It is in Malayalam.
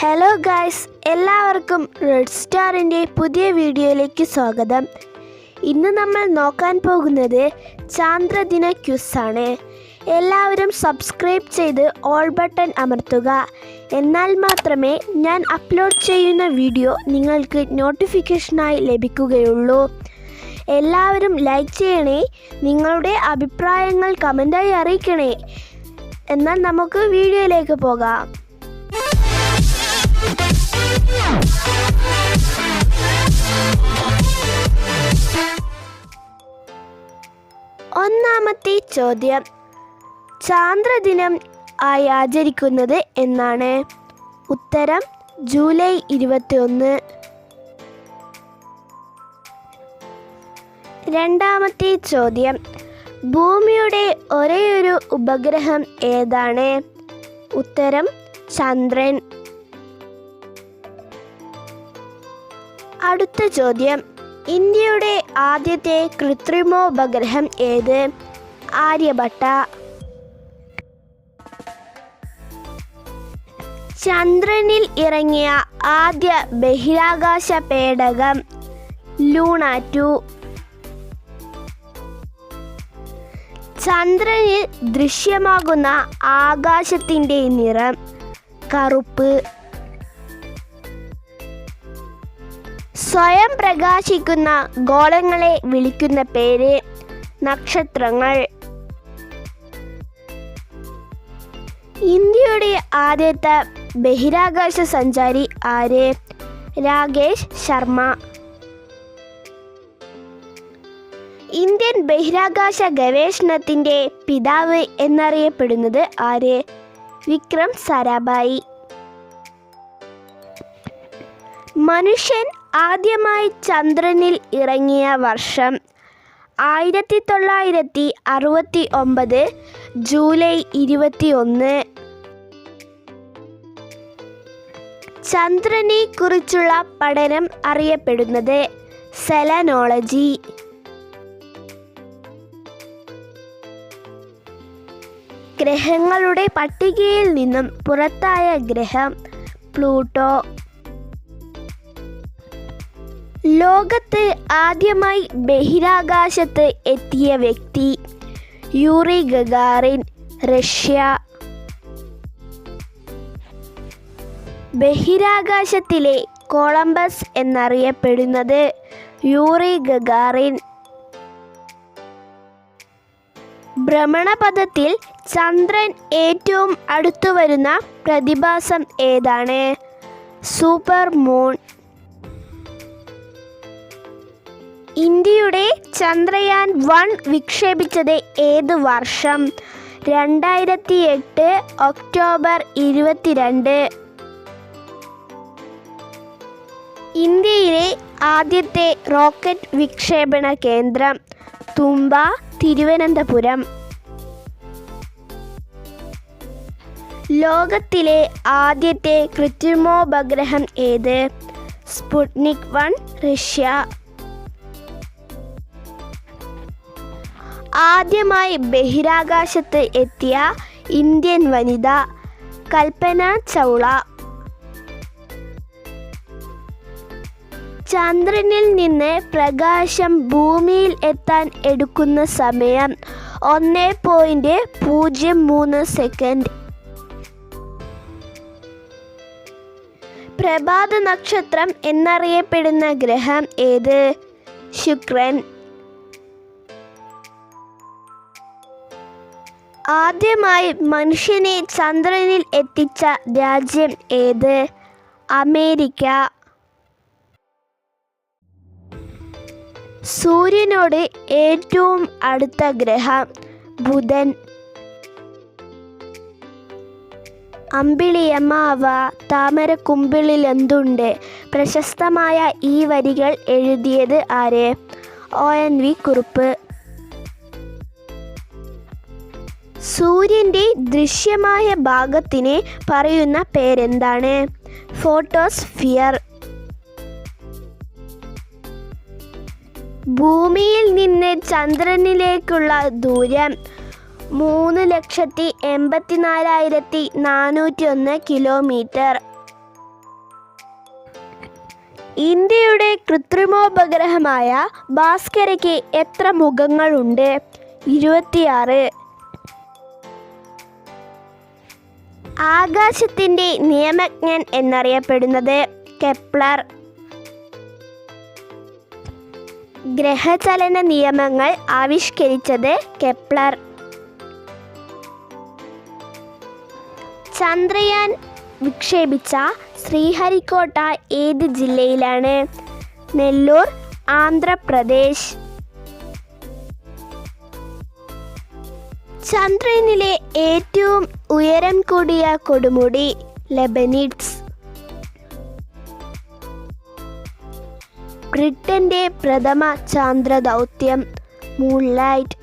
ഹലോ ഗായ്സ്, എല്ലാവർക്കും റെഡ് സ്റ്റാറിൻ്റെ പുതിയ വീഡിയോയിലേക്ക് സ്വാഗതം. ഇന്ന് നമ്മൾ നോക്കാൻ പോകുന്നത് ചാന്ദ്രദിന ക്വിസാണ്. എല്ലാവരും സബ്സ്ക്രൈബ് ചെയ്ത് ഓൾ ബട്ടൺ അമർത്തുക. എന്നാൽ മാത്രമേ ഞാൻ അപ്ലോഡ് ചെയ്യുന്ന വീഡിയോ നിങ്ങൾക്ക് നോട്ടിഫിക്കേഷനായി ലഭിക്കുകയുള്ളൂ. എല്ലാവരും ലൈക്ക് ചെയ്യണേ, നിങ്ങളുടെ അഭിപ്രായങ്ങൾ കമൻ്റായി അറിയിക്കണേ. എന്നാൽ നമുക്ക് വീഡിയോയിലേക്ക് പോകാം. ഒന്നാമത്തെ ചോദ്യം, ചാന്ദ്രദിനം ആയി ആചരിക്കുന്നത് എന്നാണ്? ഉത്തരം ജൂലൈ 21. രണ്ടാമത്തെ ചോദ്യം, ഭൂമിയുടെ ഒരേയൊരു ഉപഗ്രഹം ഏതാണ്? ഉത്തരം ചന്ദ്രൻ. അടുത്ത ചോദ്യം, ഇന്ത്യയുടെ ആദ്യത്തെ കൃത്രിമോപഗ്രഹം ഏത്? ആര്യഭട്ട. ചന്ദ്രനിൽ ഇറങ്ങിയ ആദ്യ ബഹിരാകാശ പേടകം ലൂണ 2. ചന്ദ്രനിൽ ദൃശ്യമാകുന്ന ആകാശത്തിൻ്റെ നിറം കറുപ്പ്. സ്വയം പ്രകാശിക്കുന്ന ഗോളങ്ങളെ വിളിക്കുന്ന പേര് നക്ഷത്രങ്ങൾ. ഇന്ത്യയുടെ ആദ്യത്തെ ബഹിരാകാശ സഞ്ചാരി ആര്? രാകേഷ് ശർമ്മ. ഇന്ത്യൻ ബഹിരാകാശ ഗവേഷണത്തിൻ്റെ പിതാവ് എന്നറിയപ്പെടുന്നത് ആര്? വിക്രം സാരാഭായി. മനുഷ്യൻ ആദ്യമായി ചന്ദ്രനിൽ ഇറങ്ങിയ വർഷം 1969 ജൂലൈ 21. ചന്ദ്രനെ കുറിച്ചുള്ള പഠനം അറിയപ്പെടുന്നത് സെലനോളജി. ഗ്രഹങ്ങളുടെ പട്ടികയിൽ നിന്നും പുറത്തായ ഗ്രഹം പ്ലൂട്ടോ. ലോകത്ത് ആദ്യമായി ബഹിരാകാശത്ത് എത്തിയ വ്യക്തി യൂറി ഗഗാറിൻ, റഷ്യ. ബഹിരാകാശത്തിലെ കൊളംബസ് എന്നറിയപ്പെടുന്നത് യൂറി ഗഗാറിൻ. ഭ്രമണപഥത്തിൽ ചന്ദ്രൻ ഏറ്റവും അടുത്തു വരുന്ന പ്രതിഭാസം ഏതാണ്? Super moon. ഇന്ത്യയുടെ ചന്ദ്രയാൻ 1 വിക്ഷേപിച്ചത് ഏത് വർഷം? 2008 ഒക്ടോബർ 22. ഇന്ത്യയിലെ ആദ്യത്തെ റോക്കറ്റ് വിക്ഷേപണ കേന്ദ്രം തുമ്പ, തിരുവനന്തപുരം. ലോകത്തിലെ ആദ്യത്തെ കൃത്രിമോപഗ്രഹം ഏത്? Sputnik 1, Russia. ആദ്യമായി ബഹിരാകാശത്ത് എത്തിയ ഇന്ത്യൻ വനിത കൽപ്പന ചൗള. ചന്ദ്രനിൽ നിന്ന് പ്രകാശം ഭൂമിയിൽ എത്താൻ എടുക്കുന്ന സമയം 1.03 സെക്കൻഡ്. പ്രഭാത നക്ഷത്രം എന്നറിയപ്പെടുന്ന ഗ്രഹം ഏത്? ശുക്രൻ. ആദ്യമായി മനുഷ്യനെ ചന്ദ്രനിൽ എത്തിച്ച രാജ്യം ഏത്? അമേരിക്ക. സൂര്യനോട് ഏറ്റവും അടുത്ത ഗ്രഹം ബുധൻ. അമ്പിളിയമ്മാവ താമരക്കുമ്പിളിലെന്തുണ്ട് പ്രശസ്തമായ ഈ വരികൾ എഴുതിയത് ആര്? ONV കുറുപ്പ്. സൂര്യൻ്റെ ദൃശ്യമായ ഭാഗത്തിന് പറയുന്ന പേരെന്താണ്? ഫോട്ടോസ്ഫിയർ. ഭൂമിയിൽ നിന്ന് ചന്ദ്രനിലേക്കുള്ള ദൂരം 3,84,401 കിലോമീറ്റർ. ഇന്ത്യയുടെ കൃത്രിമോപഗ്രഹമായ ഭാസ്കരയ്ക്ക് എത്ര മുഖങ്ങളുണ്ട്? 26. ആകാശത്തിൻ്റെ നിയമജ്ഞൻ എന്നറിയപ്പെടുന്നത് കെപ്ലർ. ഗ്രഹചലന നിയമങ്ങൾ ആവിഷ്കരിച്ചത് കെപ്ലർ. ചന്ദ്രയാൻ വിക്ഷേപിച്ച ശ്രീഹരിക്കോട്ട ഏത് ജില്ലയിലാണ്? നെല്ലൂർ, ആന്ധ്രാപ്രദേശ്. ചന്ദ്രനിലെ ഏറ്റവും ഉയരം കൂടിയ കൊടുമുടി ലെബനിഡ്സ്. ബ്രിട്ടന്റെ പ്രഥമ ചാന്ദ്ര ദൗത്യം മൂൺലൈറ്റ്.